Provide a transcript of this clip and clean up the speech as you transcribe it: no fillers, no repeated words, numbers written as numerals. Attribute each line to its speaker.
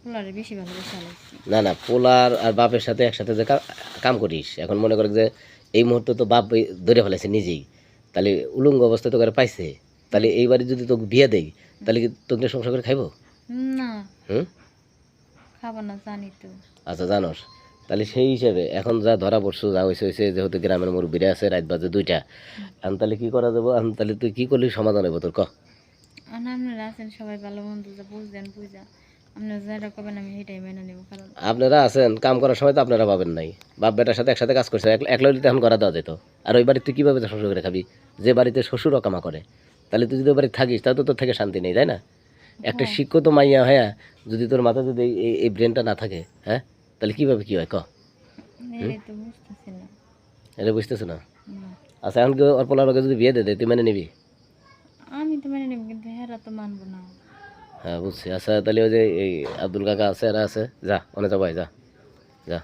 Speaker 1: পোলারে বেশি ভালোবাসা লাগছে।
Speaker 2: না না, পোলার আর বাপের সাথে একসাথে যে কাম করিস, এখন মনে করে যে এই মুহূর্তে তো বাপ ধরে ফেলেছে নিজেই, তাহলে উলঙ্গ অবস্থায় তো করে পাইছে, তাহলে এইবারে যদি তোকে বিয়ে দেই তাহলে কি তোকে সংসার করে খাইবো?
Speaker 1: না,
Speaker 2: হুম।
Speaker 1: খাবো না, জানি তো।
Speaker 2: আচ্ছা জানোস, তাহলে সেই হিসেবে এখন যা ধরা পড়ছো যা হয়েছে হয়েছে, যেহেতু গ্রামের মুরব্বীরা আছে, রাত বাজে 2টা, এখন তাহলে কি করা যাবো? এখন তাহলে তুই কি করলি সমাধান হইব তোর ক?
Speaker 1: আর আপনারা আছেন সবাই ভালো বন্ধু, যা বুঝবেন বুঝা আপনারা যেটা করবেন আমি সেটাই মেনে নেবো। কারণ
Speaker 2: আপনারা আছেন, কাম করার সময় তো আপনারা পাবেন নাই, বাপ বেটার সাথে একসাথে কাজ করছে, একলা হইলে তো এখন করা দেওয়া যেত। আর ওই বাড়িতে তুই কীভাবে শ্বশুর করে খাবি, যে বাড়িতে শ্বশুরও কামা করে? তাহলে তুই যদি ওই বাড়িতে থাকিস তাহলে তো তোর থেকে শান্তি নেই, তাই না? একটা
Speaker 1: হ্যাঁ,
Speaker 2: শিক্ষিত মাইয়া হ্যাঁ, যদি তোর মাথায় যদি এই ব্রেনটা না থাকে, হ্যাঁ, তাহলে কীভাবে কী হয় ক? হুম।
Speaker 1: এটাই তো বুঝতেছি না।
Speaker 2: এটা বুঝতেছো না?
Speaker 1: না,
Speaker 2: আচ্ছা, এখন কি ওর পোলার লগে যদি বিয়ে দিয়ে দেয় তুই মেনে নিবি?
Speaker 1: আমি তো মেনে নেব, কিন্তু হেরা তো মানবো না।
Speaker 2: হ্যাঁ বুঝছি। আচ্ছা তাহলে ওই যে এই আব্দুল কাকা আছে, এরা আছে, যা অনেক যাবাই, যা যা।